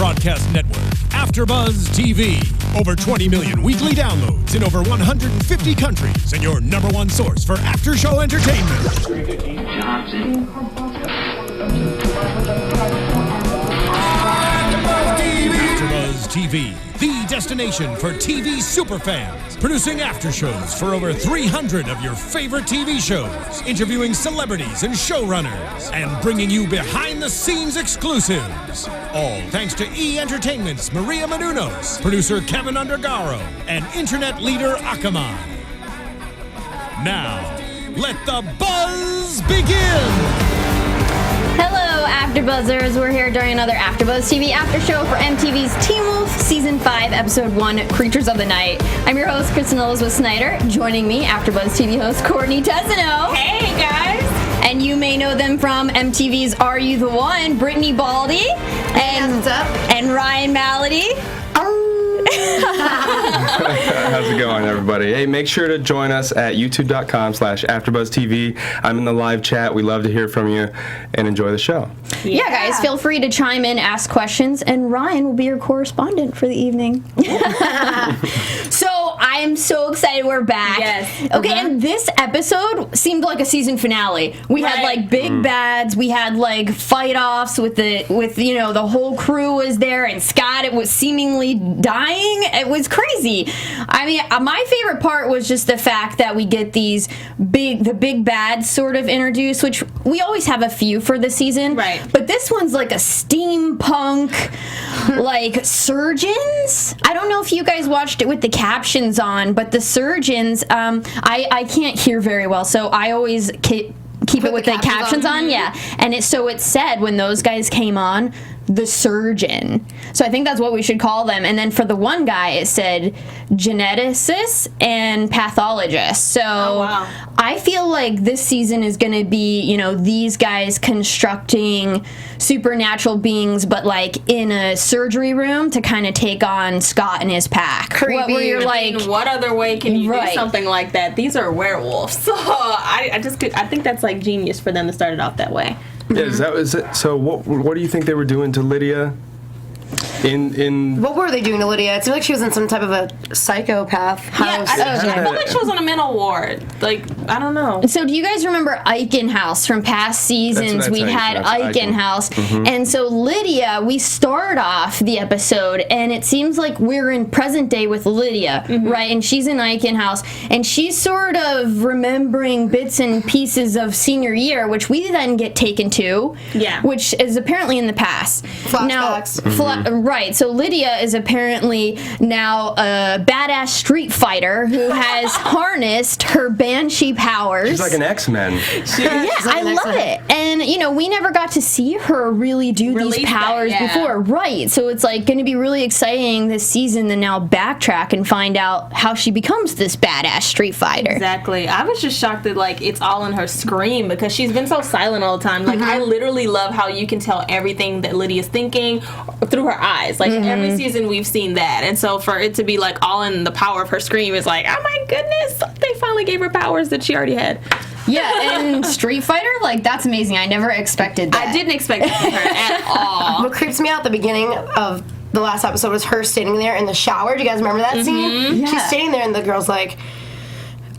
broadcast network, AFTERBUZZ TV. Over 20 million weekly downloads in over 150 countries, and your number one source for after-show entertainment. AFTERBUZZ TV, the destination for TV superfans. Producing aftershows for over 300 of your favorite TV shows. Interviewing celebrities and showrunners. And bringing you behind-the-scenes exclusives. All thanks to E! Entertainment's Maria Menounos, producer Kevin Undergaro, and internet leader Akamai. Now, let the buzz begin! Hello, AfterBuzzers. We're here during another AfterBuzz TV after show for MTV's Teen Wolf Season 5, Episode 1, Creatures of the Night. I'm your host, Kristen Snyder. Joining me, AfterBuzz TV host Courtney Tezeno. Hey, guys. And you may know them from MTV's Are You the One? Brittany Baldassari and Ryan Malaty. How's it going, everybody? Hey, make sure to join us at youtube.com/AfterBuzzTV. I'm in the live chat. We love to hear from you and enjoy the show. Yeah, guys, feel free to chime in, ask questions, and Ryan will be your correspondent for the evening. So I am so excited we're back. Yes. Okay, and this episode seemed like a season finale. We had like big bads. We had like fight-offs with the whole crew was there, and Scott, it was seemingly dying. It was crazy. I mean, my favorite part was just the fact that we get the big bads sort of introduced, which we always have a few for the season. Right. But this one's like a steampunk, like surgeons. I don't know if you guys watched it with the captions on, but the surgeons, I can't hear very well, so I always keep it with the captions on. Yeah. And it said when those guys came on, the surgeon. So I think that's what we should call them. And then for the one guy, it said geneticist and pathologist. So I feel like this season is going to be, these guys constructing supernatural beings, but like in a surgery room to kind of take on Scott and his pack. Creepy. Where you're like, what other way can you do something like that? These are werewolves. So I think that's like genius for them to start it off that way. Yeah, is it? So what do you think they were doing to Lydia? What were they doing to Lydia? It seemed like she was in some type of a psychopath house. Yeah, I felt like she was on a mental ward. Like, I don't know. So do you guys remember Eichenhaus from past seasons? We had Eichenhaus. Mm-hmm. And so Lydia, we start off the episode, and it seems like we're in present day with Lydia, right? And she's in Eichenhaus, and she's sort of remembering bits and pieces of senior year, which we then get taken to, which is apparently in the past. Flashbacks. Now, right, so Lydia is apparently now a badass street fighter who has harnessed her banshee powers. She's like an X-Men. I love it. And, we never got to see her really do these powers before. Right, so it's like going to be really exciting this season to now backtrack and find out how she becomes this badass street fighter. Exactly. I was just shocked that, like, it's all in her scream because she's been so silent all the time. Like, I literally love how you can tell everything that Lydia's thinking through her eyes. Like, every season we've seen that. And so for it to be, like, all in the power of her scream is like, oh, my goodness. They finally gave her powers that she already had. Yeah, and Street Fighter, like, that's amazing. I never expected that. I didn't expect that from her at all. What creeps me out at the beginning of the last episode was her standing there in the shower. Do you guys remember that scene? Yeah. She's standing there, and the girl's like,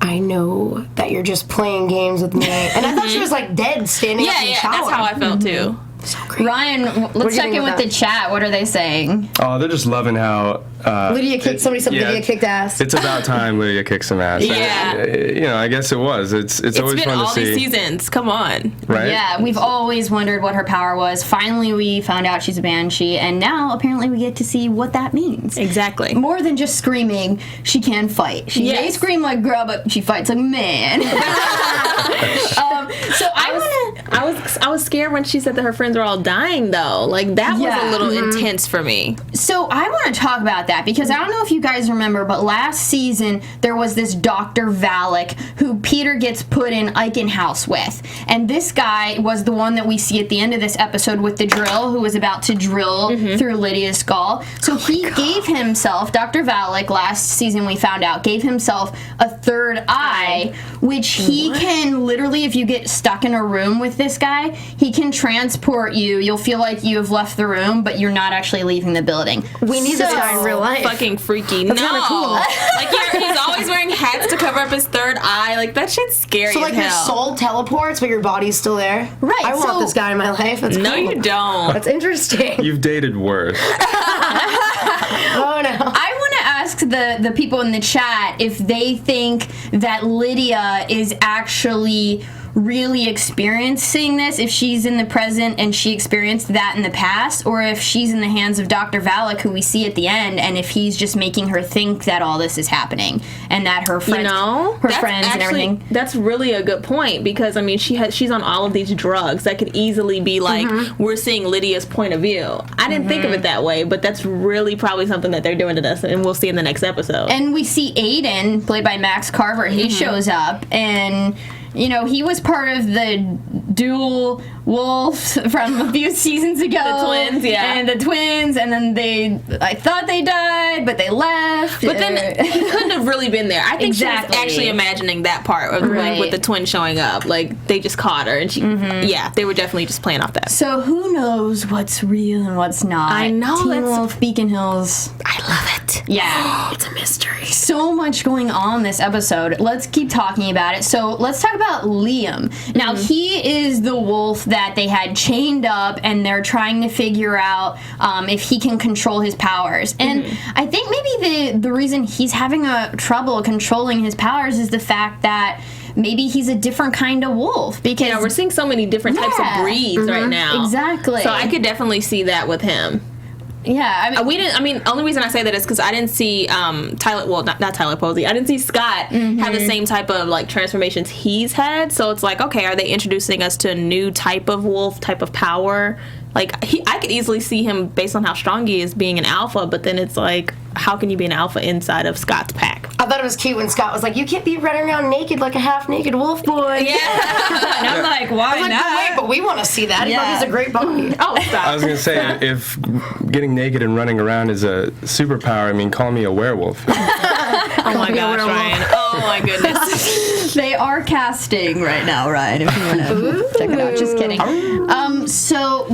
I know that you're just playing games with me. And I thought she was, like, dead standing up in the shower. That's how I felt, too. So great. Ryan, let's check in with the chat. What are they saying? Oh, they're just loving how Lydia kicked. Somebody said Lydia kicked ass. It's about time Lydia kicked some ass. Yeah. I guess it was. It's always been fun to all see. these seasons. Come on. Right? Yeah, we've always wondered what her power was. Finally, we found out she's a banshee, and now apparently we get to see what that means. Exactly. More than just screaming, she can fight. She may scream like a girl, but she fights like a man. So I was scared when she said that her friends were all dying, though. Like, that was a little intense for me. So I want to talk about that because I don't know if you guys remember, but last season there was this Dr. Valak who Peter gets put in Eichenhaus with. And this guy was the one that we see at the end of this episode with the drill, who was about to drill through Lydia's skull. So he gave himself, Dr. Valak, last season we found out, gave himself a third eye, which he can literally, if you get stuck in a room with this guy, he can transport you. You'll feel like you have left the room, but you're not actually leaving the building. We need this guy in real life. Fucking freaky. That's kinda cool. Like, he's always wearing hats to cover up his third eye. Like, that shit's scary. So, like, as your hell. soul teleports, but your body's still there? Right, I want so- this guy in my life. That's No, cool. you don't. That's interesting. You've dated worse. Oh, no. I want to ask the people in the chat if they think that Lydia is actually really experiencing this, if she's in the present and she experienced that in the past, or if she's in the hands of Dr. Valak, who we see at the end, and if he's just making her think that all this is happening and that her friends, That's friends and actually, everything. That's really a good point, because I mean she's on all of these drugs that could easily be like, we're seeing Lydia's point of view. I didn't think of it that way, but that's really probably something that they're doing to us, and we'll see in the next episode. And we see Aiden, played by Max Carver, he shows up, and you know, he was part of the dual wolves from a few seasons ago. The twins, yeah. And the twins, and then I thought they died, but they left. But then he couldn't have really been there. I think Exactly. she was actually imagining that part of Right. like, with the twin showing up. Like, they just caught her, and she, yeah, they were definitely just playing off that. So who knows what's real and what's not? I know, Teen that's- Wolf, Beacon Hills. I love it. Yeah. It's a mystery. So much going on this episode. Let's keep talking about it. So let's talk about Liam. Now, he is the wolf that they had chained up, and they're trying to figure out if he can control his powers. And I think maybe the reason he's having a trouble controlling his powers is the fact that maybe he's a different kind of wolf. Because Yeah, we're seeing so many different types of breeds right now. Exactly. So I could definitely see that with him. Yeah, I mean, Only reason I say that is because I didn't see Tyler. Well, not Tyler Posey. I didn't see Scott have the same type of like transformations he's had. So it's like, okay, are they introducing us to a new type of wolf, type of power? Like, I could easily see him based on how strong he is being an alpha. But then it's like, how can you be an alpha inside of Scott's pack? I thought it was cute when Scott was like, you can't be running around naked like a half-naked wolf boy. Yeah. and I'm like, why I was like, not? but wait, but we want to see that. He Yeah. probably has a great body. Oh, stop. I was going to say, if getting naked and running around is a superpower, I mean, call me a werewolf. Oh my gosh, Ryan. Oh my goodness. They are casting right now, Ryan, if you want to check it out. Just kidding. So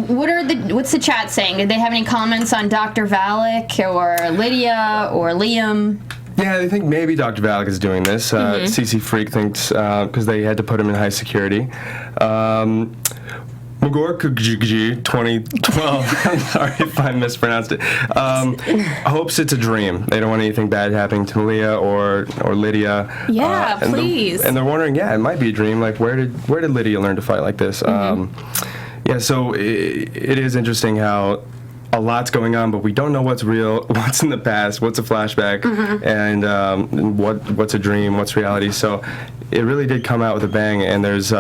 what's the chat saying? Did they have any comments on Dr. Valak or Lydia or Liam? Yeah, they think maybe Dr. Valak is doing this. CC Freak thinks, because they had to put him in high security. Magorkugji 2012, I'm sorry if I mispronounced it, hopes it's a dream. They don't want anything bad happening to Malia or Lydia. Yeah, and please. And they're wondering, yeah, it might be a dream. Like, where did Lydia learn to fight like this? Yeah, so it is interesting how a lot's going on, but we don't know what's real, what's in the past, what's a flashback, and what's a dream, what's reality. So it really did come out with a bang, and there's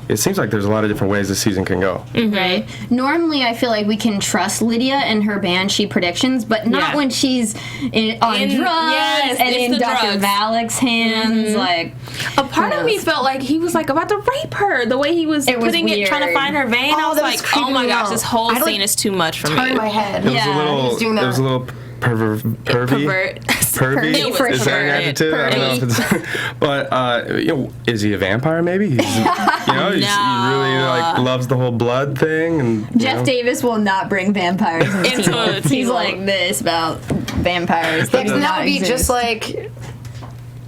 it seems like there's a lot of different ways this season can go. Right. Normally, I feel like we can trust Lydia and her Banshee predictions, but not when she's on drugs yes, and it's in the Dr. drugs. Valak's hands. Like, A part of me felt like he was like about to rape her. The way he was It was trying to weird. find her vein. I Oh, was that like, was creeping oh my me gosh, out. this whole I'd, like, scene is too much for Turn me. my head. It was Yeah, a little, he's doing that. It was a little pervy. Pervert. Pervy? It was Is that an pervert. adjective? I don't know if it's. But is he a vampire? Maybe he's. He really like loves the whole blood thing, and Jeff Davis will not bring vampires into Into Teen a Wolf. Teen He's Wolf. like this about vampires. They do That not would be exist. just like.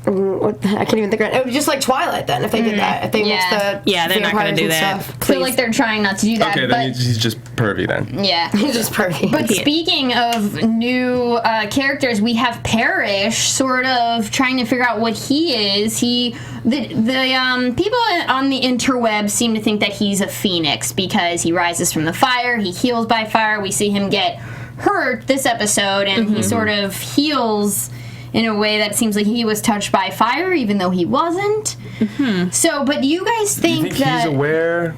I can't even think right now. It would be just like Twilight then if they did that. If they mixed the Yeah, they're not gonna vampires do and that. stuff. I feel like they're trying not to do that. Okay, but then he's just pervy then. yeah. He's just perfect. But speaking of new characters, we have Parrish sort of trying to figure out what he is. The people on the interweb seem to think that he's a phoenix because he rises from the fire, he heals by fire. We see him get hurt this episode, and he sort of heals in a way that seems like he was touched by fire, even though he wasn't. So, but you guys Do you think think that he's aware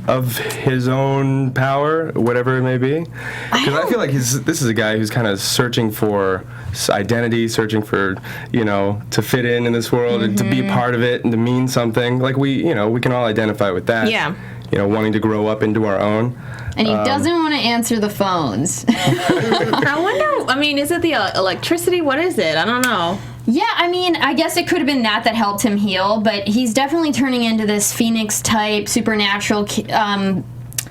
of his own power, whatever it may be? Because I feel like this is a guy who's kind of searching for identity, searching for, to fit in this world and to be a part of it and to mean something. Like we can all identify with that. Yeah. Wanting to grow up into our own. and he doesn't want to answer the phones. I wonder. I mean, is it the electricity? What is it? I don't know. Yeah, I mean, I guess it could have been that helped him heal, but he's definitely turning into this Phoenix-type supernatural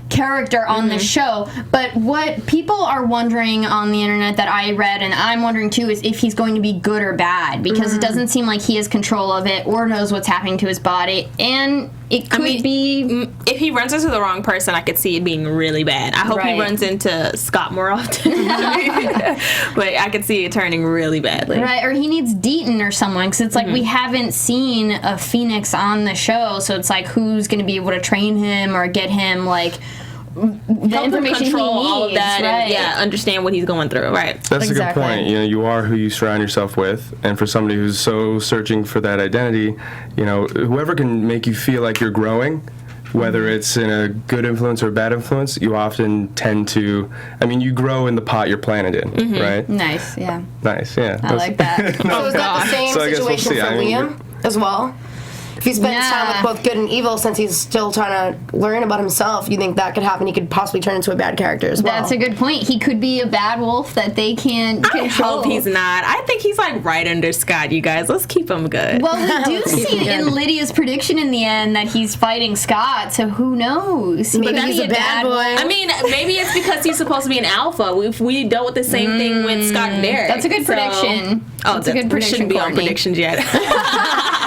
character on the show. But what people are wondering on the internet that I read, and I'm wondering too, is if he's going to be good or bad, because it doesn't seem like he has control of it or knows what's happening to his body, and it could be... If he runs into the wrong person, I could see it being really bad. I hope he runs into Scott more often. But I could see it turning really badly. Right, or he needs Deaton or someone, because it's like we haven't seen a Phoenix on the show, so it's like who's going to be able to train him or get him, like... the information control he needs, all of that, right. and understand what he's going through, right? That's a good point. You know, you are who you surround yourself with, and for somebody who's so searching for that identity, you know, whoever can make you feel like you're growing, whether it's in a good influence or a bad influence, you often tend to, I mean, you grow in the pot you're planted in, right? Nice, yeah. Nice, yeah. I like that. So is that the same situation for Liam as well? If he spends time with both good and evil, since he's still trying to learn about himself, you think that could happen? He could possibly turn into a bad character as well. That's a good point. He could be a bad wolf that they can't control. I hope he's not. I think he's like right under Scott, you guys. Let's keep him good. Well, we do see in Lydia's prediction in the end that he's fighting Scott, so who knows? Maybe he's a bad boy. I mean, maybe it's because he's supposed to be an alpha. We dealt with the same thing with Scott and Derek. That's a good prediction. That's a good prediction. We shouldn't be on predictions yet.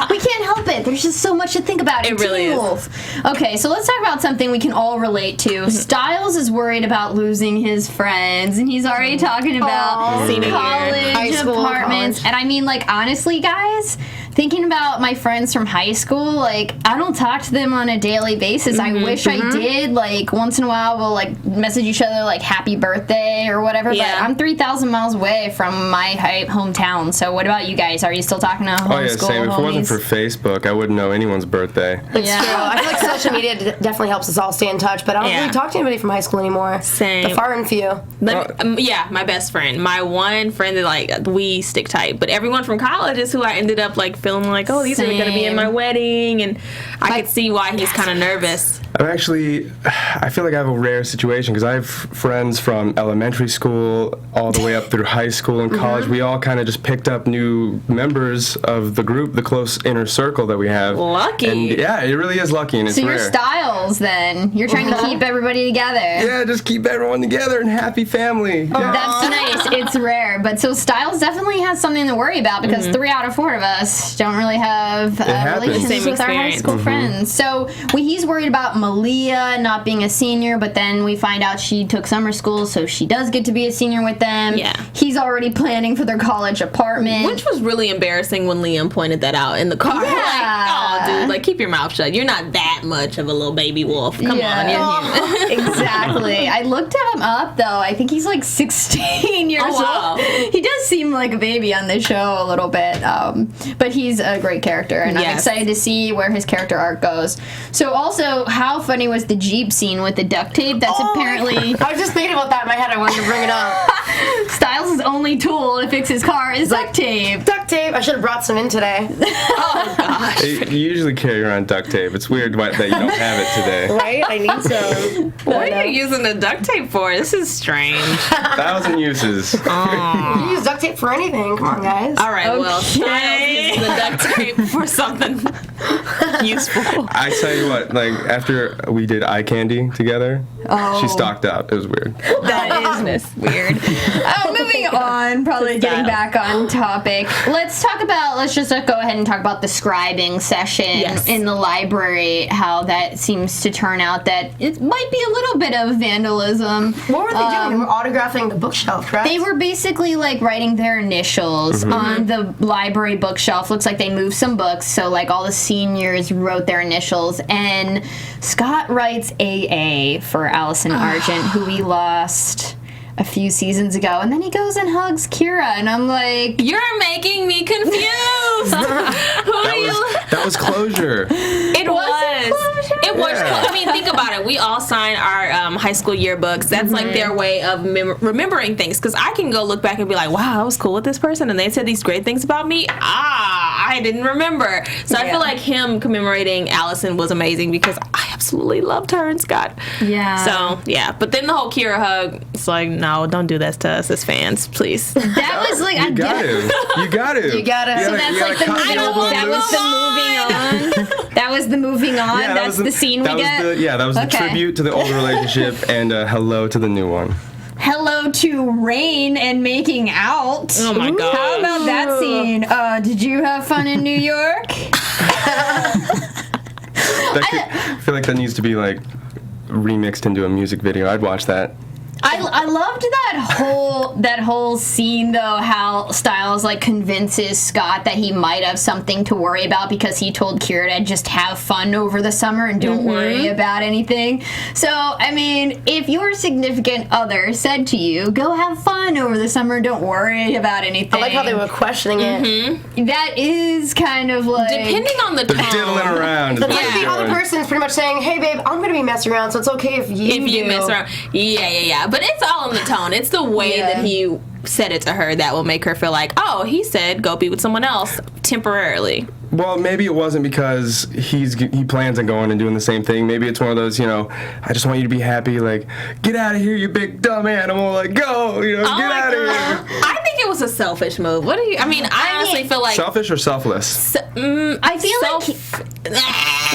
We can't help it. There's just so much to think about. It really is. Okay, so let's talk about something we can all relate to. Stiles is worried about losing his friends, and he's already talking about college apartments. And I mean, like, honestly, guys, thinking about my friends from high school, like, I don't talk to them on a daily basis. I wish I did. Like, once in a while, we'll, like, message each other, like, happy birthday or whatever. Yeah. But I'm 3,000 miles away from my hometown. So what about you guys? Are you still talking to homeschool same. If it wasn't homies? for Facebook, I wouldn't know anyone's birthday. It's true. I feel like social media definitely helps us all stay in touch, but I don't really talk to anybody from high school anymore. Same. The far and few. My best friend. My one friend that, like, we stick tight. But everyone from college is who I ended up, like, feeling like, oh, these are going to be in my wedding. And I could see why he's kind of nervous. I feel like I have a rare situation because I have friends from elementary school all the way up through high school and college. We all kind of just picked up new members of the group, the close inner circle that we have. Lucky. And yeah, it really is lucky, and it's rare. So you're Stiles, then. You're trying to keep everybody together. Yeah, just keep everyone together and happy family. Yeah. That's nice. It's rare. But so Stiles definitely has something to worry about because 3 out of 4 of us don't really have relationships with our high school friends. So he's worried about Malia not being a senior, but then we find out she took summer school, so she does get to be a senior with them. Yeah. He's already planning for their college apartment. Which was really embarrassing when Liam pointed that out in the car. Yeah. Like, oh, dude, like, keep your mouth shut. You're not that much of a little baby wolf. Come on, you're human. Exactly. I looked him up, though. I think he's like 16 years old. He does seem like a baby on the show a little bit, but he's a great character, and I'm excited to see where his character arc goes. So also, how funny was the Jeep scene with the duct tape? That's apparently... I was just thinking about that in my head. I wanted to bring it up. Styles' only tool to fix his car is duct tape. Duct tape. I should have brought some in today. Oh, gosh. You usually carry around duct tape. It's weird that you don't have it today. Right? I need some. What are you using the duct tape for? This is strange. 1,000 uses. You use duct tape for anything. Come on, guys. All right, well, Stiles uses the duct tape for something useful. I tell you what, like, after we did eye candy together, she stocked up. It was weird. That is weird. Moving on, probably getting back on topic. Let's just go ahead and talk about the scribing session in the library, how that seems to turn out that it might be a little bit of vandalism. What were they doing? They were autographing the bookshelf, correct? They were basically like writing their initials on the library bookshelf. Looks like they moved some books, so like all the seniors wrote their initials, and Scott writes AA for Allison Argent, who we lost a few seasons ago, and then he goes and hugs Kira, and I'm like, you're making me confused. That was closure. It was. It was. Yeah. I mean, think about it. We all sign our high school yearbooks. That's like their way of remembering things. Because I can go look back and be like, wow, I was cool with this person, and they said these great things about me. I didn't remember. So I feel like him commemorating Allison was amazing because I have absolutely loved her and Scott. Yeah. So, yeah. But then the whole Kira hug, it's like, no, don't do this to us as fans, please. That was like, You got to. You gotta. So that's like the moving on. That was the moving on. Yeah, that's the scene we get. That was the Okay. tribute to the older relationship and hello to the new one. Hello to Rain and making out. Oh my God. How about that scene? Did you have fun in New York? I feel like that needs to be like remixed into a music video. I'd watch that. I loved that whole scene though, how Stiles like convinces Scott that he might have something to worry about because he told Kira to just have fun over the summer and don't worry about anything. So I mean, if your significant other said to you, "Go have fun over the summer and don't worry about anything," I like how they were questioning it. that is kind of like Depending on the They're tone. diddling around. is The what they're other doing. person's pretty much saying, "Hey, babe, I'm gonna be messing around, so it's okay if you mess around. Yeah. But it's all in the tone. It's the way that he said it to her that will make her feel like, oh, he said go be with someone else temporarily. Well, maybe it wasn't because he plans on going and doing the same thing. Maybe it's one of those, I just want you to be happy. Like, get out of here, you big dumb animal. Like, go, get out of here. I think it was a selfish move. What do you? I mean, I honestly feel like Selfish or selfless? I feel like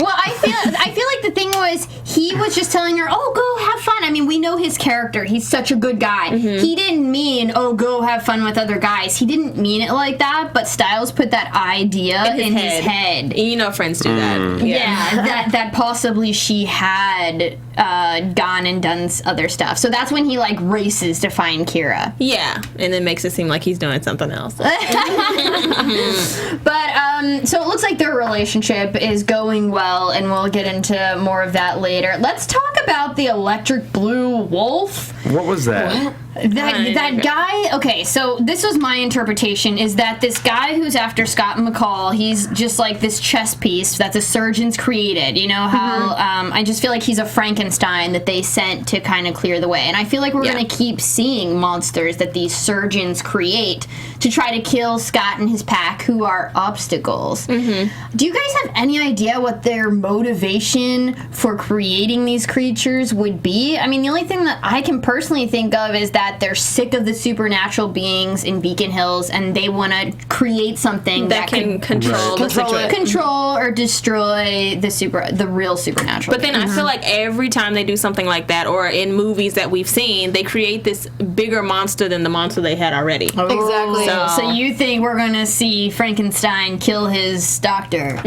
I feel like the thing was he was just telling her, "Oh, go have fun." I mean, we know his character. He's such a good guy. He didn't mean, "Oh, go have fun with other guys." He didn't mean it like that, but Stiles put that idea in his head. Friends do that. Yeah, that possibly she had gone and done other stuff. So that's when he like races to find Kira. Yeah, and then makes it seem like he's doing something else. But so it looks like their relationship is going well, and we'll get into more of that later. Let's talk about the electric blue wolf. What was that? That guy, okay, so this was my interpretation, is that this guy who's after Scott McCall, he's just like this chess piece that the surgeons created. You know how, I just feel like he's a Frankenstein that they sent to kind of clear the way. And I feel like we're going to keep seeing monsters that these surgeons create to try to kill Scott and his pack, who are obstacles. Do you guys have any idea what their motivation for creating these creatures would be? I mean, the only thing that I can personally think of is that they're sick of the supernatural beings in Beacon Hills, and they want to create something that can control the situation. Control or destroy the real supernatural. But then I feel like every time they do something like that, or in movies that we've seen, they create this bigger monster than the monster they had already. Exactly. So you think we're going to see Frankenstein kill his doctor?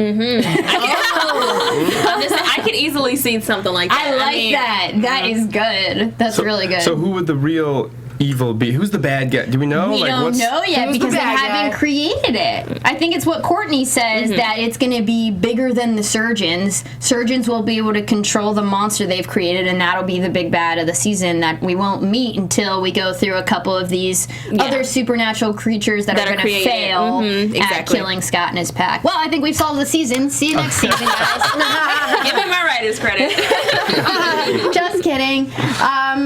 I could easily see something like that. I like that. That is good. That's really good. So who would the real evil be? Who's the bad guy? Do we know? We don't know yet who's the because they bad haven't guy? created it. I think it's what Courtney says, that it's going to be bigger than the surgeons. Surgeons will be able to control the monster they've created, and that'll be the big bad of the season that we won't meet until we go through a couple of these other supernatural creatures that are going to fail at killing Scott and his pack. Well, I think we've solved the season. See you next season, guys. Give me my writer's credit. Just kidding.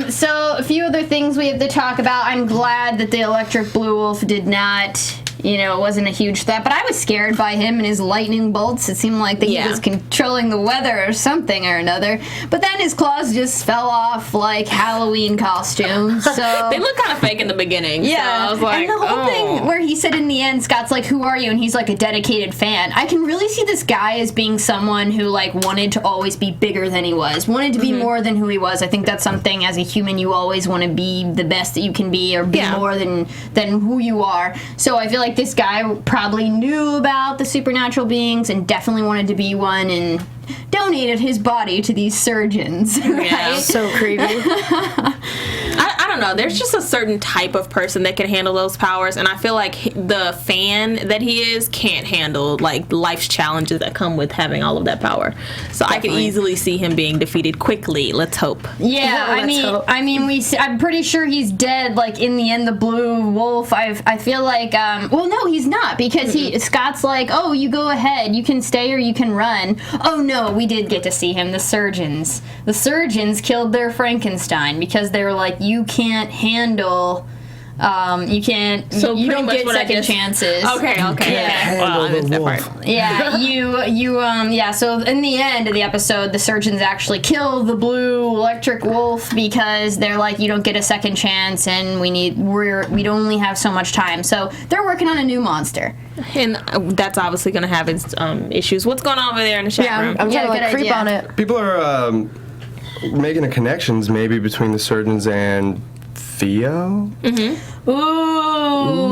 So a few other things we have to talk about. I'm glad that the electric blue wolf did not, it wasn't a huge threat, but I was scared by him and his lightning bolts. It seemed like that he was controlling the weather or something or another. But then his claws just fell off like Halloween costumes. So They look kind of fake in the beginning. yeah, So I was like, and the whole thing where he said in the end, Scott's like, "Who are you?" and he's like a dedicated fan. I can really see this guy as being someone who like wanted to always be bigger than he was, wanted to be more than who he was. I think that's something as a human you always want to be the best that you can be, or be more than who you are. So I feel like this guy probably knew about the supernatural beings and definitely wanted to be one, and donated his body to these surgeons. Right? Yeah. So creepy. I don't know. There's just a certain type of person that can handle those powers, and I feel like the fan that he is can't handle like life's challenges that come with having all of that power. So I can easily see him being defeated quickly. Let's hope. Yeah, I mean, I'm pretty sure he's dead. Like in the end, the blue wolf. I feel like, well, no, he's not, because Scott's like, "Oh, you go ahead, you can stay or you can run." Oh no, we did get to see him. The surgeons killed their Frankenstein because they were like, "You can't handle You can't. So you don't pretty get much what I second just- chances. Okay. Yeah. Well, I missed that part. Yeah, yeah, so in the end of the episode, the surgeons actually kill the blue electric wolf because they're like, you don't get a second chance and we only have so much time. So they're working on a new monster. And that's obviously going to have its issues. What's going on over there in the chat room? I'm trying to good creep idea. on it. People are making a connections maybe between the surgeons and Theo.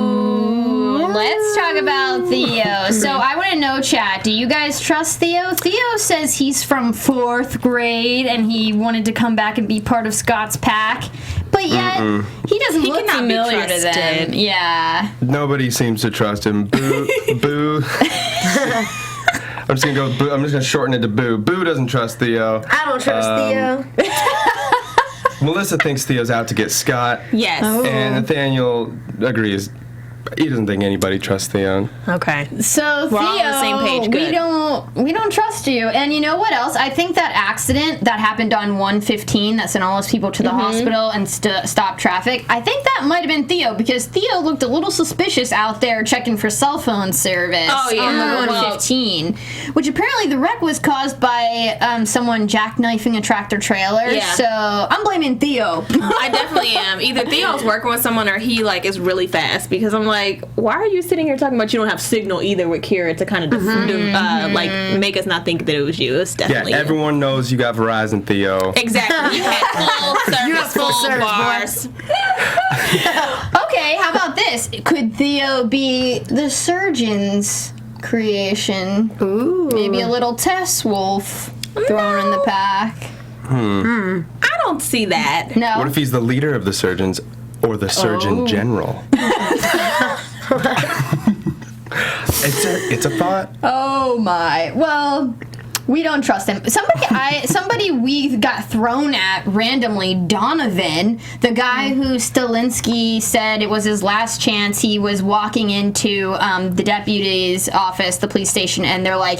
Ooh, let's talk about Theo. So I want to know, chat, do you guys trust Theo? Theo says he's from 4th grade and he wanted to come back and be part of Scott's pack, but yet he doesn't look cannot be familiar to them. trusted. Yeah. Nobody seems to trust him. Boo, boo. I'm just gonna go. Boo. I'm just gonna shorten it to Boo. Boo doesn't trust Theo. I don't trust Theo. Melissa thinks Theo's out to get Scott. Yes. And Nathaniel agrees. He doesn't think anybody trusts Theo. Okay. So We're Theo, all on the same page. Good. we don't trust you. And you know what else? I think that accident that happened on 115 that sent all those people to the hospital and stopped traffic, I think that might have been Theo because Theo looked a little suspicious out there checking for cell phone service Oh, yeah. on the Well- 115, which apparently the wreck was caused by someone jackknifing a tractor trailer. Yeah. So I'm blaming Theo. I definitely am. Either Theo's working with someone or he is really fast because I'm like, why are you sitting here talking about you don't have signal either with Kira to kind of make us not think that it was you. It's Yeah, definitely everyone knows you got Verizon, Theo. Exactly. You had full service, full full service, bars. Okay, how about this? Could Theo be the surgeon's creation? Ooh. Maybe a little Tess Wolf thrown in the pack. I don't see that. No. What if he's the leader of the surgeons or the Surgeon General? It's a thought. Oh my. Well, we don't trust him. Somebody we got thrown at randomly, Donovan, the guy who Stilinski said it was his last chance. He was walking into the deputy's office, the police station, and they're like,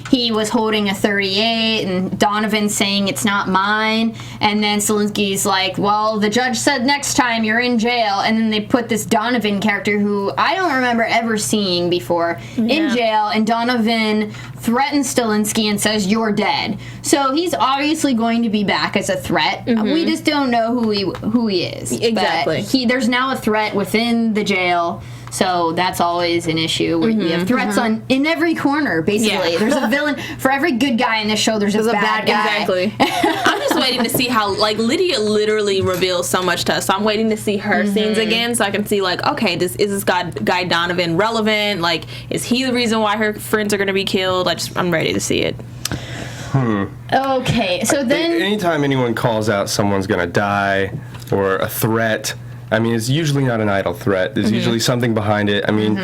he was holding a .38, and Donovan's saying it's not mine, and then Stilinski's like, well, the judge said next time you're in jail, and then they put this Donovan character who I don't remember ever seeing before in jail, and Donovan threatens Stilinski and says you're dead. So he's obviously going to be back as a threat. We just don't know who he is. Exactly. But there's now a threat within the jail. So that's always an issue. We have threats in every corner, basically. Yeah. There's a villain. For every good guy in this show, there's a bad guy. Exactly. I'm just waiting to see how, Lydia literally reveals so much to us. So I'm waiting to see her scenes again so I can see, okay, is this guy Donovan relevant? Is he the reason why her friends are going to be killed? I'm ready to see it. Okay, so then... Anytime anyone calls out someone's gonna die or a threat, I mean, it's usually not an idle threat. There's usually something behind it. I mean,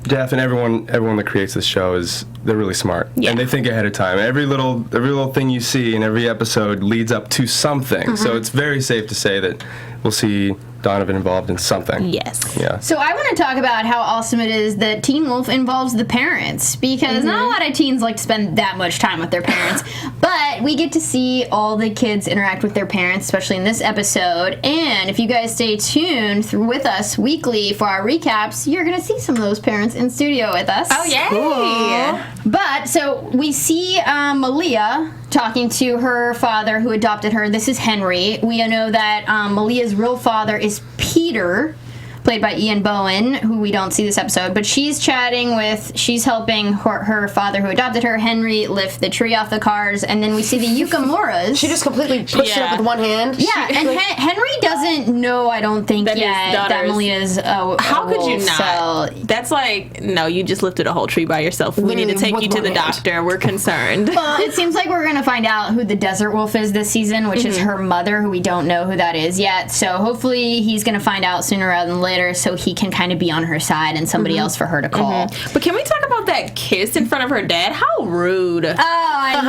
Jeff and everyone that creates this show they're really smart. Yeah. And they think ahead of time. Every little thing you see in every episode leads up to something. So it's very safe to say that we'll see Donovan involved in something. Yes. Yeah. So I want to talk about how awesome it is that Teen Wolf involves the parents, because not a lot of teens like to spend that much time with their parents, but we get to see all the kids interact with their parents, especially in this episode. And if you guys stay tuned with us weekly for our recaps, you're going to see some of those parents in studio with us. Oh, yay! Cool. But, so we see Malia talking to her father who adopted her. This is Henry. We know that Malia's real father is Peter, played by Ian Bowen, who we don't see this episode, but she's helping her father who adopted her, Henry, lift the tree off the cars, and then we see the Yukamuras. She just completely pushed it up with one hand. Yeah, and Henry doesn't know, I don't think, That his yet that daughter's- Malia's How could you wolf, not? so- That's no, you just lifted a whole tree by yourself. We need to take with you to one the hand. doctor. We're concerned. Well, it seems like we're going to find out who the Desert Wolf is this season, which is her mother, who we don't know who that is yet. So hopefully he's going to find out sooner rather than later, so he can kind of be on her side and somebody else for her to call. But can we talk about that kiss in front of her dad? How rude. Oh, I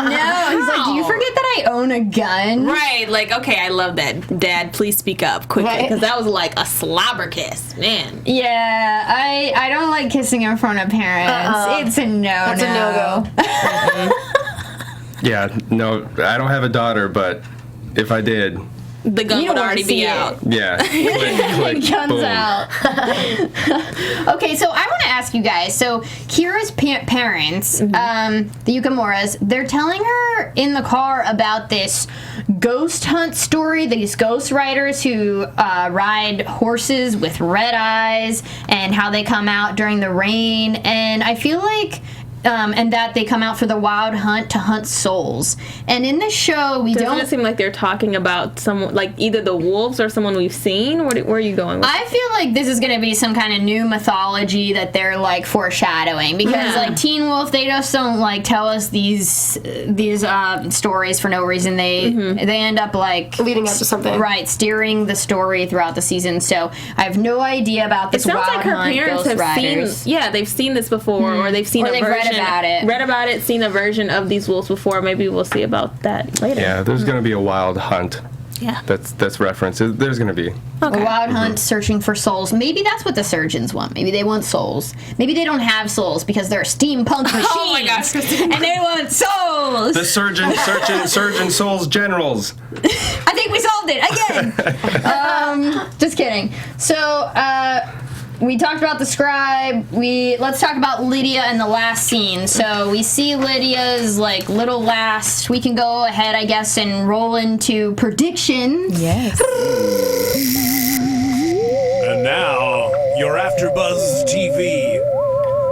know. He's like, do you forget that I own a gun? Right, okay, I love that. Dad, please speak up quickly, Right. because that was like a slobber kiss, man. Yeah, I don't like kissing in front of parents. It's a no-no. That's a no-go. Yeah, no, I don't have a daughter, but if I did, the gun You don't would wanna already see be it. out. Yeah. Click, Guns boom. out. Okay, so I want to ask you guys. So Kira's parents, the Yukamuras, they're telling her in the car about this ghost hunt story. These ghost riders who ride horses with red eyes, and how they come out during the rain. And I feel like. And that they come out for the wild hunt to hunt souls. And in this show, Doesn't it seem like they're talking about someone, like either the wolves or someone we've seen? Where are you going with I feel like this is going to be some kind of new mythology that they're like foreshadowing, because like Teen Wolf, they just don't like tell us these stories for no reason. They end up like Leading up to something. right, steering the story throughout the season. So I have no idea about It this sounds wild like her hunt parents ghost have riders. seen, they've seen this before, or they've seen Or a they've version. read about it. Seen a version of these wolves before. Maybe we'll see about that later. Yeah, there's going to be a wild hunt. Yeah. That's referenced. There's going to be. A wild hunt searching for souls. Maybe that's what the surgeons want. Maybe they want souls. Maybe they don't have souls because they're steampunk machines. Oh my gosh, Kristen. And they want souls. The surgeon souls generals. I think we solved it again. Just kidding. So, we talked about the scribe. Let's talk about Lydia in the last scene. So we see Lydia's like little last. We can go ahead, I guess, and roll into predictions. Yes. And now, your AFTERBUZZ TV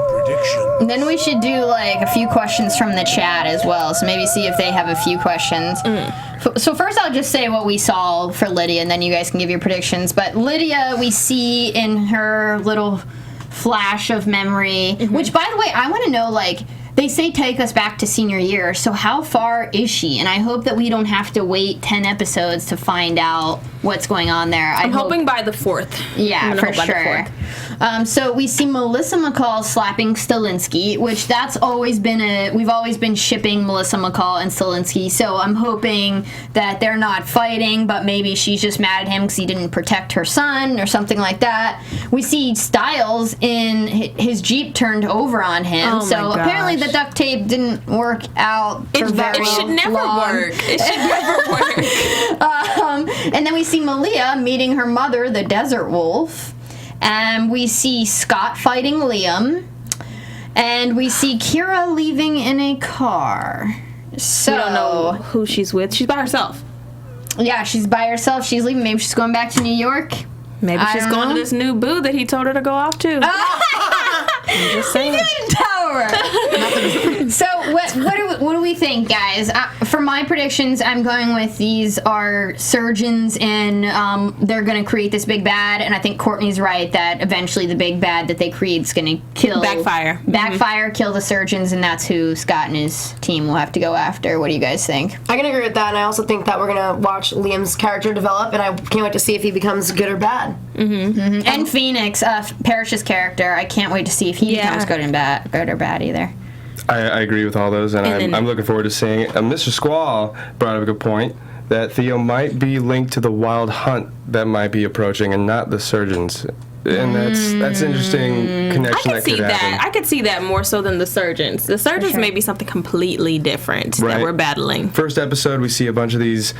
prediction. And then we should do like a few questions from the chat as well. So maybe see if they have a few questions. So first I'll just say what we saw for Lydia, and then you guys can give your predictions. But Lydia, we see in her little flash of memory, which, by the way, I want to know, like, they say take us back to senior year, so how far is she? And I hope that we don't have to wait 10 episodes to find out what's going on there. I'm hoping by the 4th. Yeah, for sure. So we see Melissa McCall slapping Stilinski, which that's always been we've always been shipping Melissa McCall and Stilinski, so I'm hoping that they're not fighting, but maybe she's just mad at him because he didn't protect her son or something like that. We see Stiles in his Jeep turned over on him, so apparently the duct tape didn't work out for very It should never long. work. It should never work. And then we see Malia meeting her mother, the Desert Wolf. And we see Scott fighting Liam. And we see Kira leaving in a car. So We don't know who she's with. She's by herself. Yeah, she's by herself. She's leaving. Maybe she's going back to New York. Maybe I she's don't going know. to this new boo that he told her to go off to. I'm just saying. Tower. So what do we think, guys? For my predictions, I'm going with these are surgeons, and they're going to create this big bad. And I think Courtney's right that eventually the big bad that they create is going to kill backfire, kill the surgeons, and that's who Scott and his team will have to go after. What do you guys think? I can agree with that, and I also think that we're gonna watch Liam's character develop, and I can't wait to see if he becomes good or bad. And Phoenix, Parrish's character, I can't wait to see if he becomes good or bad either. I agree with all those, and I'm looking forward to seeing it. Mr. Squall brought up a good point that Theo might be linked to the wild hunt that might be approaching, and not the surgeons. And that's interesting connection that could happen. I could see that more so than the surgeons. The surgeons may be something completely different that we're battling. First episode, we see a bunch of these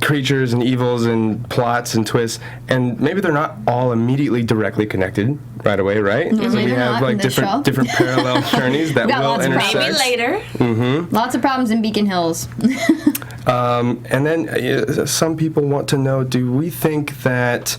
creatures and evils and plots and twists, and maybe they're not all immediately directly connected right away, right? So we have like different parallel journeys that will intersect. Maybe later. Lots of problems in Beacon Hills. And then some people want to know, do we think that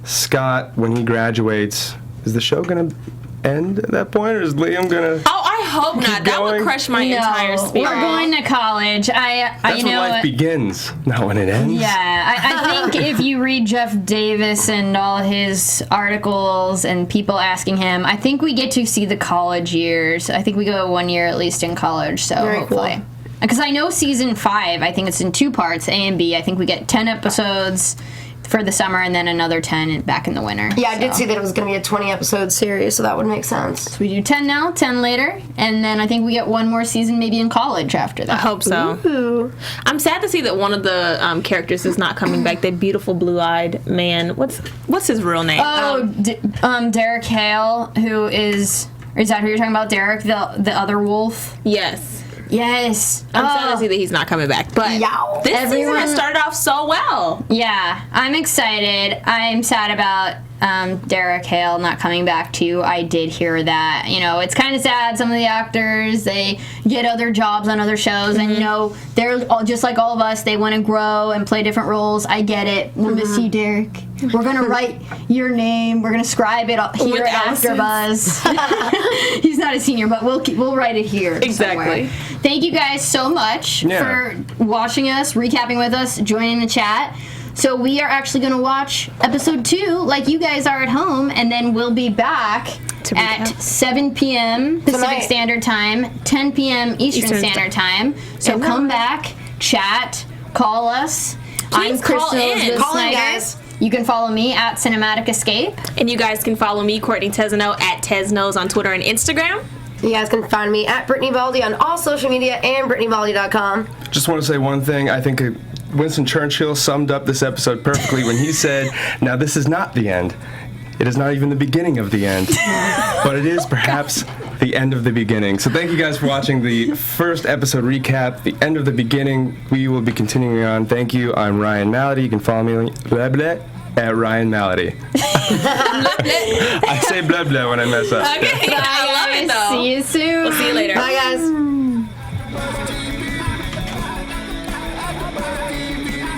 Scott, when he graduates, is the show going to end at that point, or is Liam going to... Oh, I hope not. That would crush my entire spirit. We're going to college. That's when life begins, not when it ends. Yeah, I think if you read Jeff Davis and all his articles and people asking him, I think we get to see the college years. I think we go 1 year at least in college, so hopefully. Because I know season 5, I think it's in 2 parts, A and B. I think we get 10 episodes for the summer and then another 10 back in the winter. Yeah, I did see that it was going to be a 20-episode series, so that would make sense. So we do 10 now, 10 later, and then I think we get 1 more season maybe in college after that. I hope so. Ooh. I'm sad to see that one of the characters is not coming back. That beautiful blue-eyed man. What's his real name? Oh, Derek Hale, who is that who you're talking about, Derek, the other wolf? Yes. Yes. I'm sad to see that he's not coming back. But this season has started off so well. Yeah, I'm excited. I'm sad about Derek Hale not coming back too. I did hear that. You know, it's kind of sad. Some of the actors, they get other jobs on other shows, and you know, they're all, just like all of us. They want to grow and play different roles. I get it. We'll miss you, Derek. We're gonna write your name. We're gonna scribe it here at AFTERBUZZ. He's not a senior, but we'll write it here. Exactly. Somewhere. Thank you guys so much for watching us, recapping with us, joining the chat. So we are actually going to watch episode 2 like you guys are at home, and then we'll be back at 7 p.m. Pacific Standard Time, 10 p.m. Eastern Standard Time. So come back, chat, call us. I'm Kristen Snyder. Guys. You can follow me at Cinematic Escape. And you guys can follow me, Courtney Tezeno, at Teznos on Twitter and Instagram. You guys can find me at Brittany Baldy on all social media and BrittanyBaldy.com. Just want to say one thing. I think Winston Churchill summed up this episode perfectly when he said, "Now this is not the end. It is not even the beginning of the end, but it is perhaps the end of the beginning." So thank you guys for watching the first episode recap, the end of the beginning. We will be continuing on. Thank you. I'm Ryan Malaty. You can follow me at Ryan Malaty. I say blah blah when I mess up. Okay, I love it though. See you soon. We'll see you later. Bye, guys.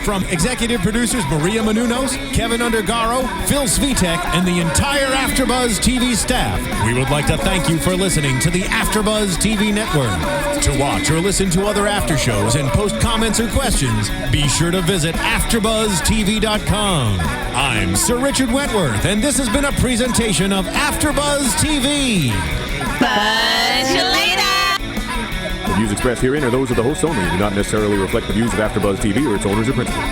From executive producers Maria Menounos, Kevin Undergaro, Phil Svitek, and the entire AfterBuzz TV staff, we would like to thank you for listening to the AfterBuzz TV network. To watch or listen to other after shows and post comments or questions, be sure to visit AfterBuzzTV.com. I'm Sir Richard Wentworth, and this has been a presentation of AfterBuzz TV. Buzz you later. The views expressed herein are those of the hosts only and do not necessarily reflect the views of AfterBuzz TV or its owners or principals.